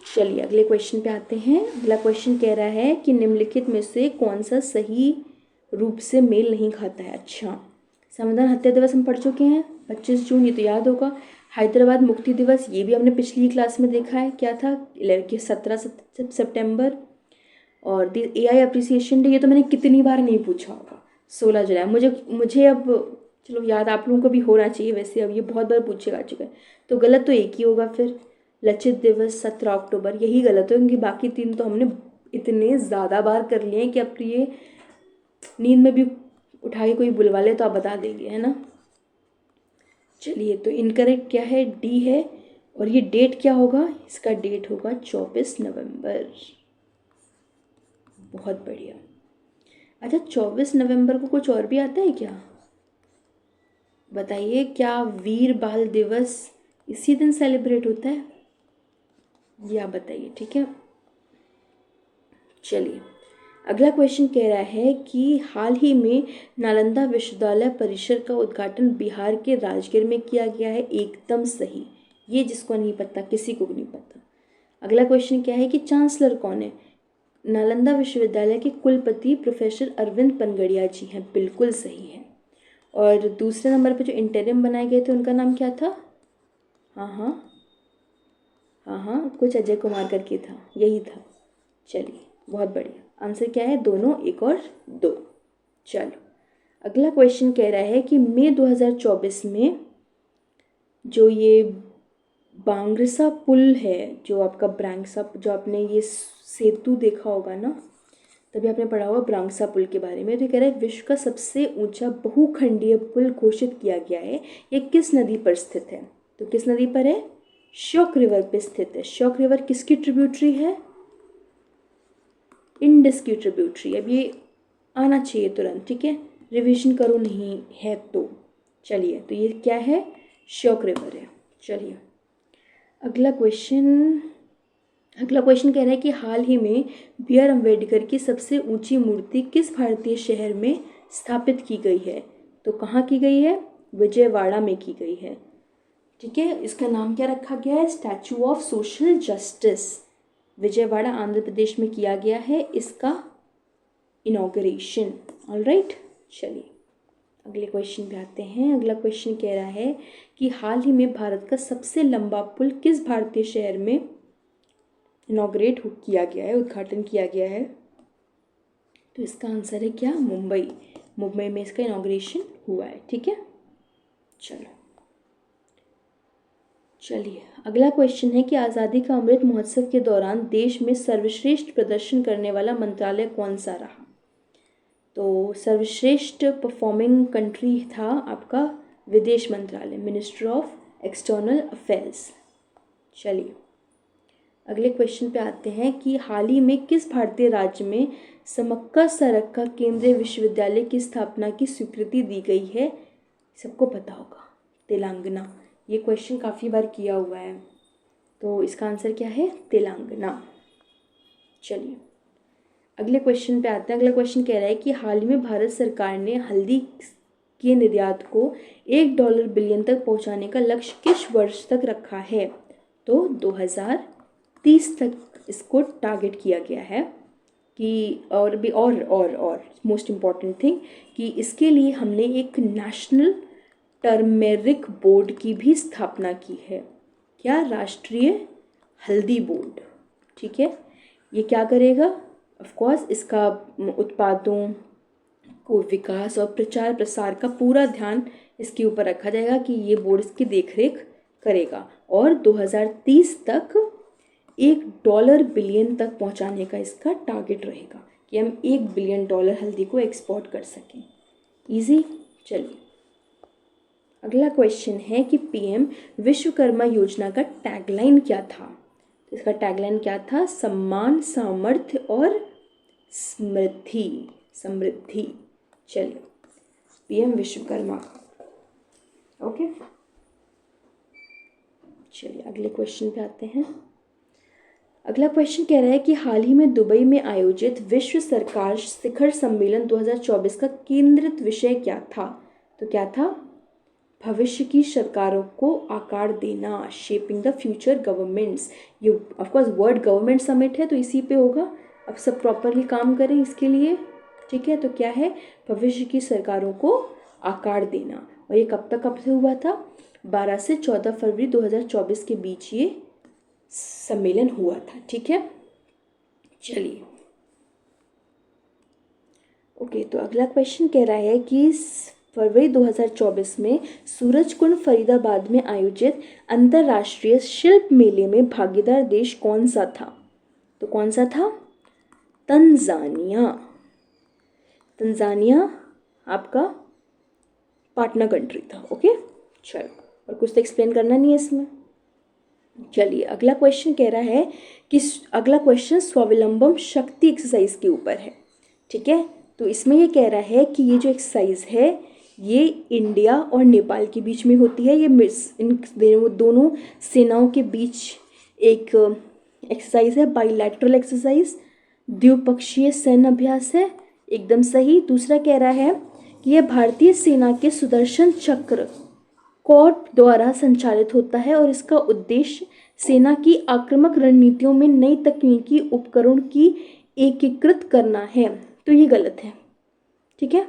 चलिए अगले क्वेश्चन पे आते हैं। अगला क्वेश्चन कह रहा है कि निम्नलिखित में से कौन सा सही रूप से मेल नहीं खाता है? अच्छा, संविधान हत्या दिवस हम पढ़ चुके हैं, 25 जून, ये तो याद होगा। हैदराबाद मुक्ति दिवस, ये भी हमने पिछली क्लास में देखा है, क्या था? 17 सितंबर। और एआई अप्रिसिएशन डे, ये तो मैंने कितनी बार नहीं पूछा होगा, 16 जुलाई। मुझे अब चलो याद आप लोगों को भी होना चाहिए, वैसे अब ये बहुत बार पूछे आ चुका है, तो गलत तो एक ही होगा फिर। लचित दिवस 17 अक्टूबर, यही गलत हो, क्योंकि बाकी 3 तो हमने इतने ज़्यादा बार कर लिए हैं कि अब ये नींद में भी उठा के कोई बुलवा ले तो आप बता देंगे, है ना। चलिए तो इनकरेक्ट क्या है? डी है। और ये डेट क्या होगा? इसका डेट होगा 24 नवंबर। बहुत बढ़िया। अच्छा, 24 नवंबर को कुछ और भी आता है क्या? बताइए, क्या वीर बाल दिवस इसी दिन सेलिब्रेट होता है? ये आप बताइए, ठीक है। चलिए, अगला क्वेश्चन कह रहा है कि हाल ही में नालंदा विश्वविद्यालय परिसर का उद्घाटन बिहार के राजगीर में किया गया है। एकदम सही। ये जिसको नहीं पता, किसी को भी नहीं पता। अगला क्वेश्चन क्या है कि चांसलर कौन है? नालंदा विश्वविद्यालय के कुलपति प्रोफेसर अरविंद पनगड़िया जी हैं। बिल्कुल सही है। और दूसरे नंबर पर जो इंटरिम बनाए गए थे उनका नाम क्या था? हाँ हाँ हाँ हाँ, कुछ अजय कुमार करके था, यही था। चलिए, बहुत बढ़िया। आंसर क्या है? दोनों, एक और दो। चलो, अगला क्वेश्चन कह रहा है कि मई 2024 में जो ये बांग्रसा पुल है, जो आपका ब्रांगसा, जो आपने ये सेतु देखा होगा ना, तभी आपने पढ़ा होगा ब्रांगसा पुल के बारे में। तो ये कह रहा है विश्व का सबसे ऊंचा बहुखंडीय पुल घोषित किया गया है। ये किस नदी पर स्थित है? तो किस नदी पर है? श्योक रिवर पे स्थित है। श्योक रिवर किसकी ट्रिब्यूटरी है? इंडस की ट्रिब्यूटरी। अब ये आना चाहिए तुरंत, ठीक है, रिवीजन करो नहीं है तो। चलिए, तो ये क्या है? श्योक रिवर है। चलिए, अगला क्वेश्चन कह रहा है कि हाल ही में बी आर अम्बेडकर की सबसे ऊंची मूर्ति किस भारतीय शहर में स्थापित की गई है? तो कहाँ की गई है? विजयवाड़ा में की गई है, ठीक है। इसका नाम क्या रखा गया है? Statue of social justice. Vijayawada Andhra Pradesh में किया गया है इसका इनॉग्रेशन। ऑलराइट, चलिए अगले क्वेश्चन पे आते हैं। अगला क्वेश्चन कह रहा है कि हाल ही में भारत का सबसे लंबा पुल किस भारतीय शहर में इनॉग्रेट किया गया है, उद्घाटन किया गया है? तो इसका आंसर है क्या? मुंबई। मुंबई में इसका इनॉग्रेशन हुआ है, ठीक है। चलिए, अगला क्वेश्चन है कि आज़ादी का अमृत महोत्सव के दौरान देश में सर्वश्रेष्ठ प्रदर्शन करने वाला मंत्रालय कौन सा रहा? तो सर्वश्रेष्ठ परफॉर्मिंग कंट्री था आपका विदेश मंत्रालय, मिनिस्ट्री ऑफ एक्सटर्नल अफेयर्स। चलिए, अगले क्वेश्चन पे आते हैं कि हाल ही में किस भारतीय राज्य में समक्का सरक्का केंद्रीय विश्वविद्यालय की स्थापना की स्वीकृति दी गई है? सबको पता होगा, तेलंगाना। ये क्वेश्चन काफ़ी बार किया हुआ है, तो इसका आंसर क्या है? तेलंगाना। चलिए, अगले क्वेश्चन पे आते हैं। अगला क्वेश्चन कह रहा है कि हाल ही में भारत सरकार ने हल्दी के निर्यात को $1 बिलियन तक पहुंचाने का लक्ष्य किस वर्ष तक रखा है? तो 2030 तक इसको टारगेट किया गया है। कि और भी और मोस्ट इम्पॉर्टेंट थिंग कि इसके लिए हमने एक नेशनल टर्मेरिक बोर्ड की भी स्थापना की है। क्या? राष्ट्रीय हल्दी बोर्ड, ठीक है। ये क्या करेगा? ऑफ कोर्स इसका उत्पादों को विकास और प्रचार प्रसार का पूरा ध्यान इसके ऊपर रखा जाएगा कि ये बोर्ड इसकी देखरेख करेगा। और 2030 तक $1 बिलियन तक पहुंचाने का इसका टारगेट रहेगा कि हम $1 बिलियन हल्दी को एक्सपोर्ट कर सकें। इजी। चलिए, अगला क्वेश्चन है कि पीएम विश्वकर्मा योजना का टैगलाइन क्या था? इसका टैगलाइन क्या था? सम्मान, सामर्थ्य और समृद्धि। चलिए, पीएम विश्वकर्मा। ओके, चलिए अगले क्वेश्चन पे आते हैं। अगला क्वेश्चन कह रहा है कि हाल ही में दुबई में आयोजित विश्व सरकार शिखर सम्मेलन 2024 का केंद्रित विषय क्या था? तो क्या था? भविष्य की सरकारों को आकार देना, शेपिंग द फ्यूचर गवर्नमेंट्स। ये ऑफकोर्स वर्ड गवर्नमेंट समिट है तो इसी पे होगा। अब सब प्रॉपरली काम करें इसके लिए, ठीक है। तो क्या है? भविष्य की सरकारों को आकार देना। और ये कब से हुआ था? 12 से 14 फरवरी 2024 के बीच ये सम्मेलन हुआ था, ठीक है। चलिए, ओके, तो अगला क्वेश्चन कह रहा है कि फरवरी 2024 में सूरजकुंड फरीदाबाद में आयोजित अंतर्राष्ट्रीय शिल्प मेले में भागीदार देश कौन सा था? तो कौन सा था? तंजानिया। तंजानिया आपका पार्टनर कंट्री था। ओके, चलो, और कुछ तो एक्सप्लेन करना नहीं है इसमें। चलिए अगला क्वेश्चन कह रहा है कि अगला क्वेश्चन स्वावलंबन शक्ति एक्सरसाइज के ऊपर है। ठीक है, तो इसमें ये कह रहा है कि ये जो एक्सरसाइज है ये इंडिया और नेपाल के बीच में होती है। ये इन दोनों सेनाओं के बीच एक एक्सरसाइज है, बाइलैटरल एक्सरसाइज, द्विपक्षीय सैन्य अभ्यास है। एकदम सही। दूसरा कह रहा है कि यह भारतीय सेना के सुदर्शन चक्र कॉर्प द्वारा संचालित होता है और इसका उद्देश्य सेना की आक्रामक रणनीतियों में नई तकनीकी उपकरण की एकीकृत करना है। तो ये गलत है। ठीक है,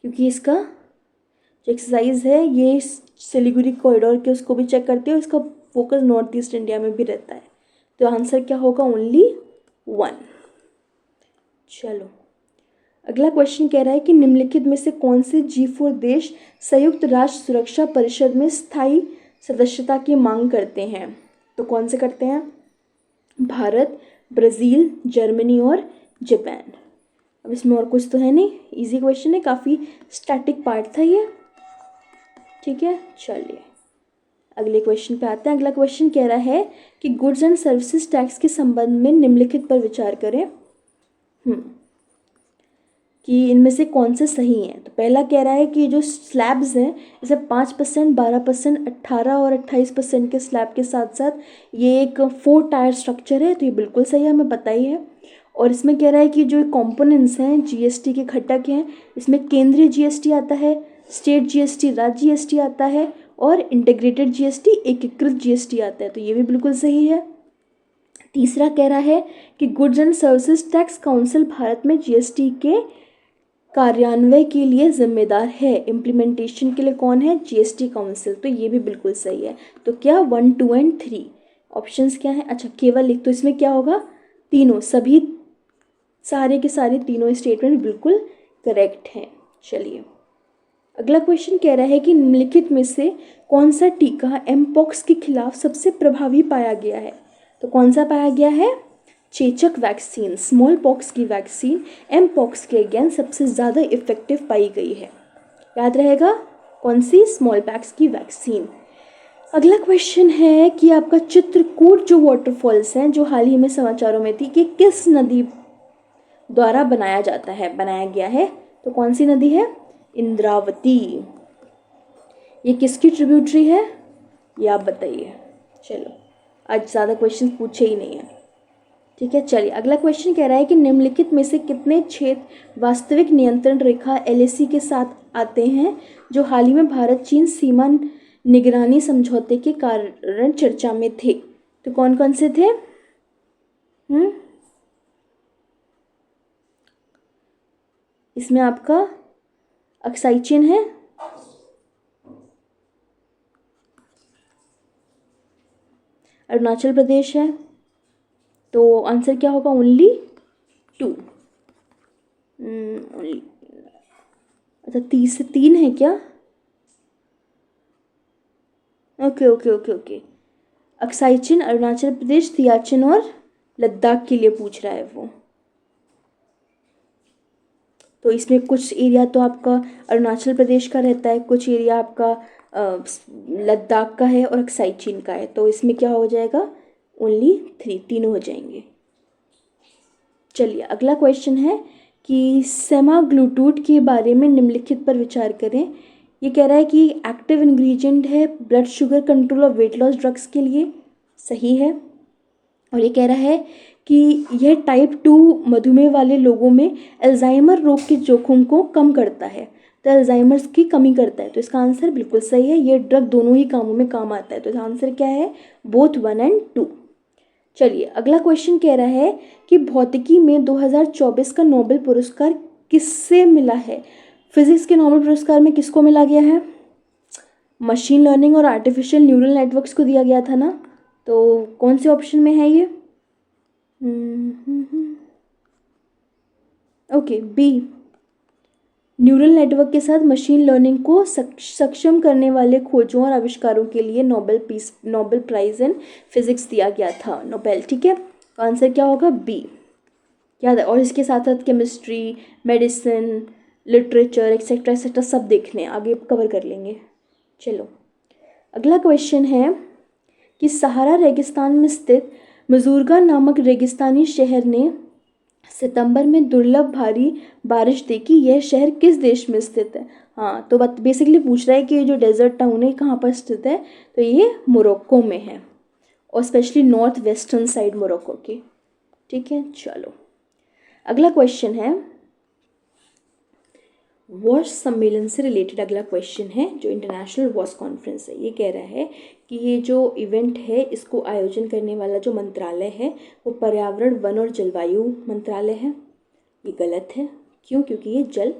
क्योंकि इसका जो एक्सरसाइज है ये सिलीगुड़ी कॉरिडोर के उसको भी चेक करती है और इसका फोकस नॉर्थ ईस्ट इंडिया में भी रहता है। तो आंसर क्या होगा? ओनली 1। चलो अगला क्वेश्चन कह रहा है कि निम्नलिखित में से कौन से G4 देश संयुक्त राष्ट्र सुरक्षा परिषद में स्थायी सदस्यता की मांग करते हैं? तो कौन से करते हैं? भारत, ब्राज़ील, जर्मनी और जापान। अब इसमें और कुछ तो है नहीं, इजी क्वेश्चन है, काफ़ी स्टैटिक पार्ट था ये। ठीक है, चलिए अगले क्वेश्चन पे आते हैं। अगला क्वेश्चन कह रहा है कि गुड्स एंड सर्विसेज टैक्स के संबंध में निम्नलिखित पर विचार करें कि इनमें से कौन से सही हैं। तो पहला कह रहा है कि जो स्लैब्स हैं जैसे 5%, 12%, 18 और 28% के स्लैब के साथ साथ ये एक 4 टायर स्ट्रक्चर है, तो ये बिल्कुल सही है, हमें पता ही है। और इसमें कह रहा है कि जो कंपोनेंट्स हैं जीएसटी के घटक हैं, इसमें केंद्रीय जीएसटी आता है, स्टेट जीएसटी, राज्य जीएसटी आता है और इंटीग्रेटेड जीएसटी, एकीकृत जीएसटी आता है। तो ये भी बिल्कुल सही है। तीसरा कह रहा है कि goods and services tax council Bharat में जीएसटी के कार्यान्वयन के लिए जिम्मेदार है। इम्प्लीमेंटेशन के लिए कौन है? GST council. तो ये भी बिल्कुल सही है। तो क्या 1, 2 एंड 3 ऑप्शंस क्या हैं? अच्छा केवल एक, तो इसमें क्या होगा? तीनों, सभी सारे के सारे तीनों स्टेटमेंट बिल्कुल करेक्ट हैं। चलिए अगला क्वेश्चन कह रहा है कि निम्नलिखित में से कौन सा टीका एमपॉक्स के खिलाफ सबसे प्रभावी पाया गया है? तो कौन सा पाया गया है? चेचक वैक्सीन, स्मॉल पॉक्स की वैक्सीन एम पॉक्स के अगेंस्ट सबसे ज़्यादा इफेक्टिव पाई गई है। याद रहेगा कौन सी? स्मॉल पॉक्स की वैक्सीन। अगला क्वेश्चन है कि आपका चित्रकूट जो वाटरफॉल्स हैं जो हाल ही में समाचारों में थी कि किस नदी द्वारा बनाया गया है? तो कौन सी नदी है? इंद्रावती। ये किसकी ट्रिब्यूटरी है? ये आप बताइए। चलो आज ज़्यादा क्वेश्चन पूछे ही नहीं है। ठीक है, चलिए अगला क्वेश्चन कह रहा है कि निम्नलिखित में से कितने क्षेत्र वास्तविक नियंत्रण रेखा एलएसी के साथ आते हैं जो हाल ही में भारत चीन सीमा निगरानी समझौते के कारण चर्चा में थे? तो कौन कौन से थे? इसमें आपका अक्साई चीन है, अरुणाचल प्रदेश है। तो आंसर क्या होगा? ओनली 2। अच्छा 30 से 3 है क्या? Okay okay okay okay. Aksai चीन, अरुणाचल प्रदेश, सियाचिन और लद्दाख के लिए पूछ रहा है वो। तो इसमें कुछ एरिया तो आपका अरुणाचल प्रदेश का रहता है, कुछ एरिया आपका लद्दाख का है और अक्साई चीन का है। तो इसमें क्या हो जाएगा? ओनली 3, तीनों हो जाएंगे। चलिए अगला क्वेश्चन है कि सेमाग्लूटाइड के बारे में निम्नलिखित पर विचार करें। ये कह रहा है कि एक्टिव इंग्रेडिएंट है ब्लड शुगर कंट्रोल और वेट लॉस ड्रग्स के लिए। सही है। और ये कह रहा है कि यह टाइप 2 मधुमेह वाले लोगों में अल्जाइमर रोग के जोखिम को कम करता है, तो अल्जाइमर्स की कमी करता है। तो इसका आंसर बिल्कुल सही है। ये ड्रग दोनों ही कामों में काम आता है। तो इसका आंसर क्या है? Both 1 and 2। चलिए अगला क्वेश्चन कह रहा है कि भौतिकी में 2024 का नोबेल पुरस्कार किससे मिला है? फिजिक्स के नोबेल पुरस्कार में किसको मिला गया है? मशीन लर्निंग और आर्टिफिशियल न्यूरल नेटवर्क्स को दिया गया था ना। तो कौन से ऑप्शन में है ये? ओके बी, न्यूरल नेटवर्क के साथ मशीन लर्निंग को सक्षम करने वाले खोजों और आविष्कारों के लिए नोबेल प्राइज इन फिजिक्स दिया गया था, नोबेल। ठीक है, तो आंसर क्या होगा? बी। याद है। और इसके साथ साथ chemistry, medicine, literature etcetera etcetera सब देखने आगे कवर कर लेंगे। चलो अगला क्वेश्चन है कि सहारा रेगिस्तान में स्थित मजूरगा नामक रेगिस्तानी शहर ने सितंबर में दुर्लभ भारी बारिश देखी। यह शहर किस देश में स्थित है? हाँ, तो बात बेसिकली पूछ रहा है कि ये जो डेजर्ट टाउन है कहाँ पर स्थित है, तो ये मोरक्को में है, और specially north western side Morocco की। ठीक है, चलो अगला क्वेश्चन है वॉश सम्मेलन से रिलेटेड। अगला क्वेश्चन है जो इंटरनेशनल वॉश कॉन्फ्रेंस है, ये कह रहा है कि ये जो इवेंट है इसको आयोजन करने वाला जो मंत्रालय है वो पर्यावरण, वन और जलवायु मंत्रालय है। ये गलत है। क्यों? क्योंकि ये जल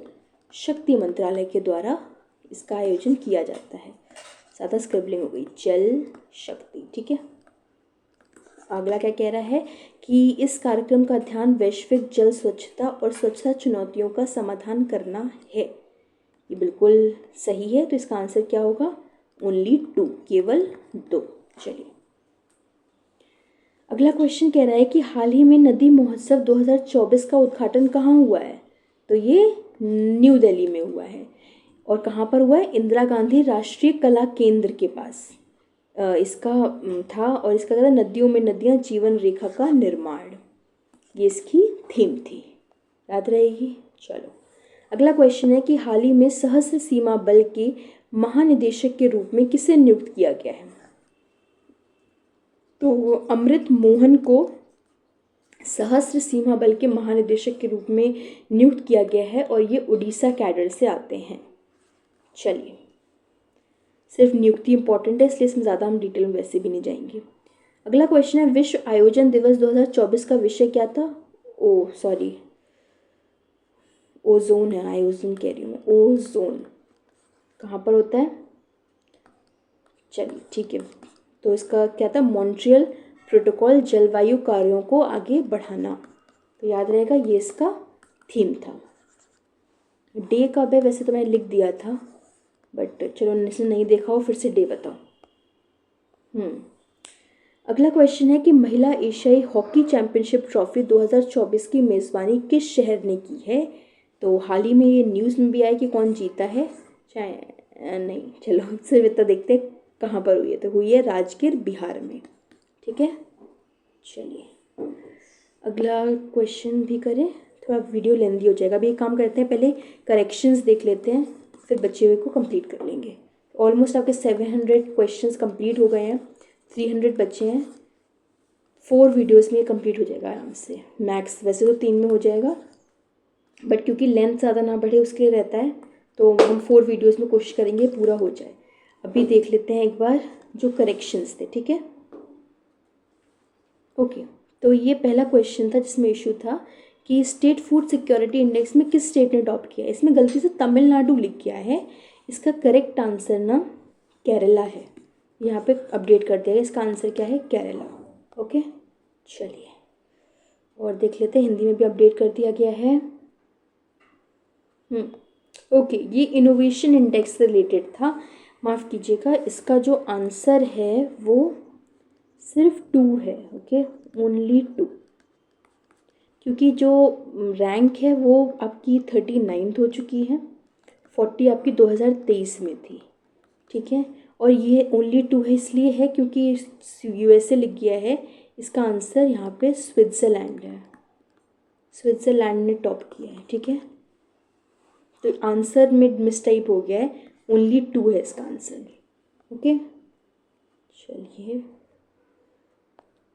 शक्ति मंत्रालय के द्वारा इसका आयोजन किया जाता है। ज़्यादा स्क्रिबलिंग हो गई, जल शक्ति। ठीक है, अगला क्या कह रहा है कि इस कार्यक्रम का ध्यान वैश्विक जल स्वच्छता और स्वच्छता चुनौतियों का समाधान करना है। ये बिल्कुल सही है, तो इसका आंसर क्या होगा? ओनली 2, केवल 2। चलिए अगला क्वेश्चन कह रहा है कि हाल ही में नदी महोत्सव 2024 का उद्घाटन कहाँ हुआ है? तो ये न्यू दिल्ली में हुआ है। और कहाँ पर हुआ है? इंदिरा गांधी राष्ट्रीय कला केंद्र के पास इसका था, और इसका क्या था? नदियों में नदियाँ, जीवन रेखा का निर्माण, ये इसकी थीम थी। याद रहेगी। चलो अगला क्वेश्चन है कि हाल ही में सशस्त्र सीमा बल के महानिदेशक के रूप में किसे नियुक्त किया गया है? तो अमृत मोहन को सशस्त्र सीमा बल के महानिदेशक के रूप में नियुक्त किया गया है, और ये उड़ीसा कैडर से आते हैं। चलिए, सिर्फ नियुक्ति इंपॉर्टेंट है इसलिए इसमें ज़्यादा हम डिटेल में वैसे भी नहीं जाएंगे। अगला क्वेश्चन है विश्व आयोजन दिवस 2024 का विषय क्या था? ओ सॉरी, ओजोन है, आयोजन कह रही हूँ मैं, ओजोन। कहाँ पर होता है? चलिए ठीक है, तो इसका क्या था? मॉन्ट्रियल प्रोटोकॉल, जलवायु कार्यों को आगे बढ़ाना। तो याद रहेगा, ये इसका थीम था। डे कब है वैसे तो मैंने लिख दिया था, बट चलो जिसने नहीं देखा हो फिर से डे बताओ। अगला क्वेश्चन है कि महिला एशियाई हॉकी चैंपियनशिप ट्रॉफी 2024 की मेज़बानी किस शहर ने की है? तो हाल ही में ये न्यूज़ में भी आया कि कौन जीता है, चाहे नहीं, चलो सिर्फ इतना देखते हैं कहाँ पर हुई है। तो हुई है राजगीर, बिहार में। ठीक है, चलिए अगला क्वेश्चन भी करें, थोड़ा वीडियो लेंदी हो जाएगा। अभी एक काम करते हैं, पहले करेक्शंस देख लेते हैं, फिर बचे हुए को कंप्लीट कर लेंगे। ऑलमोस्ट आपके 700 क्वेश्चंस कंप्लीट हो गए हैं, 300 बचे हैं। 4 वीडियोस में ये कंप्लीट हो जाएगा आराम से। मैक्स वैसे तो 3 में हो जाएगा, बट क्योंकि लेंथ ज़्यादा ना बढ़े उसके लिए रहता है, तो हम 4 वीडियोस में कोशिश करेंगे पूरा हो जाए। अभी देख लेते हैं एक बार जो करेक्शंस थे। ठीक है, ओके। तो ये पहला क्वेश्चन था जिसमें इशू था कि स्टेट फूड सिक्योरिटी इंडेक्स में किस स्टेट ने टॉप किया है। इसमें गलती से तमिलनाडु लिख गया है, इसका करेक्ट आंसर ना केरला है। यहाँ पे अपडेट कर दिया है, इसका आंसर क्या है? केरला। ओके, चलिए और देख लेते हैं, हिंदी में भी अपडेट कर दिया गया है। ओके, ये इनोवेशन इंडेक्स से रिलेटेड था, माफ़ कीजिएगा। इसका जो आंसर है वो सिर्फ 2 है। ओके, ओनली 2, क्योंकि जो रैंक है वो आपकी 39th हो चुकी है, 40 आपकी 2023 में थी। ठीक है, और ये ओनली 2 है इसलिए है क्योंकि यूएसए लिख गया है। इसका आंसर यहाँ पे स्विट्ज़रलैंड है, स्विट्ज़रलैंड ने टॉप किया है। ठीक है, तो आंसर में मिसटाइप हो गया है, ओनली 2 है इसका आंसर। ओके, चलिए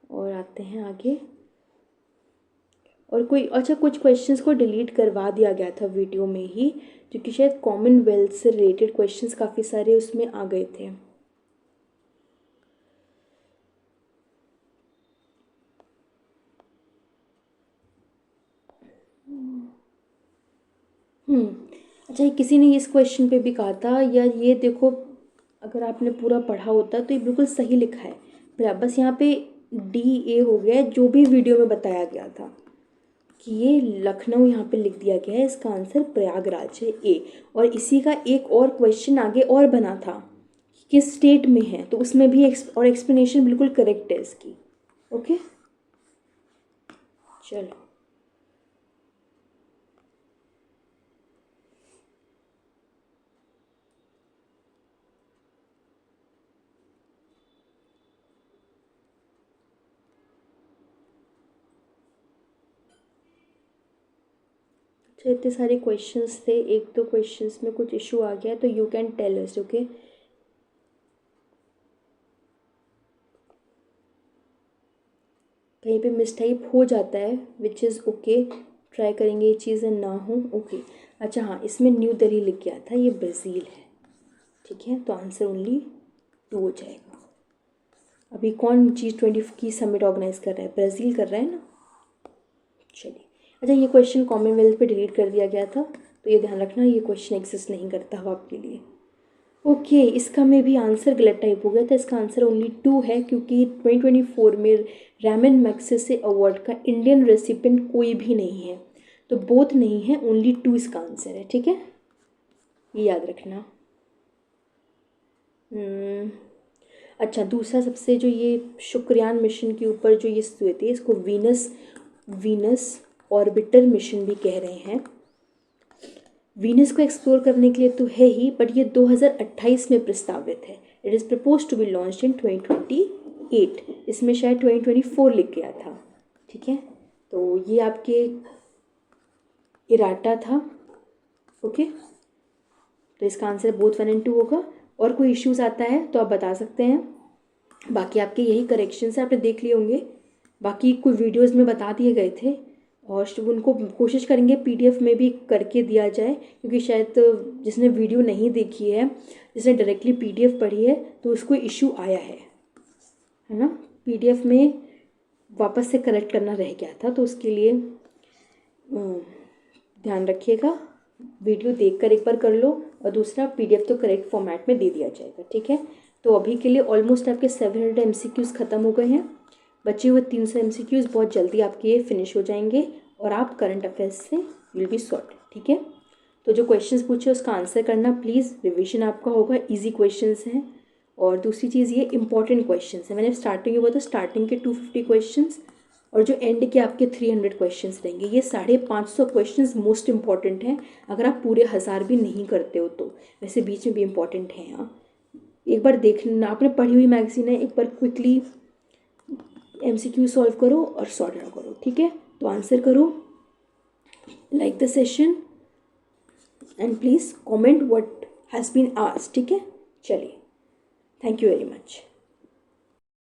और आते हैं आगे। और कोई अच्छा, कुछ क्वेश्चंस को डिलीट करवा दिया गया था वीडियो में ही, क्योंकि शायद कॉमनवेल्थ से रिलेटेड क्वेश्चंस काफ़ी सारे उसमें आ गए थे। अच्छा, किसी ने इस क्वेश्चन पे भी कहा था, या ये देखो अगर आपने पूरा पढ़ा होता तो ये बिल्कुल सही लिखा है, फिर बस यहाँ पे DA हो गया है, जो भी वीडियो में बताया गया था कि ये लखनऊ यहाँ पे लिख दिया गया है, इसका आंसर प्रयागराज है, A। और इसी का एक और क्वेश्चन आगे और बना था कि किस स्टेट में है, तो उसमें भी और एक्सप्लेनेशन बिल्कुल करेक्ट है इसकी। ओके, चलो तो इतने सारे क्वेश्चंस थे, एक दो क्वेश्चंस में कुछ इशू आ गया तो you can tell us, okay. कहीं पे मिसटाइप हो जाता है विच इज़ ओके, ट्राई करेंगे ये चीज़ें ना हो, ओके। अच्छा हाँ, इसमें न्यू दिल्ली लिख गया था, ये ब्राज़ील है, ठीक है। तो आंसर ओनली 2 हो जाएगा। अभी कौन G20 की समिट ऑर्गेनाइज कर रहा है? ब्राज़ील कर रहा है ना। चलिए, अच्छा ये क्वेश्चन कॉमनवेल्थ पे डिलीट कर दिया गया था, तो ये ध्यान रखना, ये क्वेश्चन एग्जिस्ट नहीं करता अब आपके लिए। ओके, इसका में भी आंसर गलत टाइप हो गया था, इसका आंसर ओनली 2 है, क्योंकि 2024 में रैमन मैग्सेसे अवार्ड का इंडियन रेसिपेंट कोई भी नहीं है, तो बोथ नहीं है, ओनली 2 इसका आंसर है, ठीक है, ये याद रखना। अच्छा, दूसरा सबसे जो ये शुक्रयान मिशन के ऊपर जो ये हुए थे, इसको वीनस ऑर्बिटर मिशन भी कह रहे हैं। वीनस को एक्सप्लोर करने के लिए तो है ही, बट ये 2028 में प्रस्तावित है। It is propose to be launch in 2028, इसमें शायद 2024 लिख गया था, ठीक है। तो ये आपके इराटा था, ओके। तो इसका आंसर बोथ 1 और 2 होगा। और कोई इश्यूज़ आता है तो आप बता सकते हैं, बाकी आपके यही करेक्शंस हैं, आपने देख लिए होंगे, बाकी कोई वीडियोज़ में बता दिए गए थे, और उनको कोशिश करेंगे PDF में भी करके दिया जाए, क्योंकि शायद जिसने वीडियो नहीं देखी है, जिसने डायरेक्टली PDF पढ़ी है, तो उसको इशू आया है ना। PDF में वापस से करेक्ट करना रह गया था, तो उसके लिए ध्यान रखिएगा, वीडियो देखकर एक बार कर लो, और दूसरा PDF तो करेक्ट फॉर्मेट में दे दिया जाएगा, ठीक है। तो अभी के लिए ऑलमोस्ट आपके 700 MCQs ख़त्म हो गए हैं, बचे हुए 300 MCQs बहुत जल्दी आपके ये फिनिश हो जाएंगे, और आप करंट अफेयर्स से विल बी सॉर्टेड, ठीक है। तो जो क्वेश्चंस पूछे उसका आंसर करना प्लीज़, रिविजन आपका होगा, इजी क्वेश्चंस हैं। और दूसरी चीज़, ये इंपॉर्टेंट क्वेश्चंस हैं, मैंने स्टार्टिंग में बोला था, स्टार्टिंग के 250 क्वेश्चंस और जो एंड के आपके 300 क्वेश्चंस रहेंगे, ये 550 क्वेश्चंस मोस्ट इंपॉर्टेंट हैं, अगर आप पूरे 1000 भी नहीं करते हो तो। वैसे बीच में भी इंपॉर्टेंट हैं यहाँ, एक बार देखना, आपने पढ़ी हुई मैगजीन है, एक बार क्विकली MCQ सॉल्व करो और सॉर्ट आउट करो, ठीक है। तो आंसर करो, like the session, and please comment what has been asked, ठीक है। चलिए, थैंक यू वेरी मच।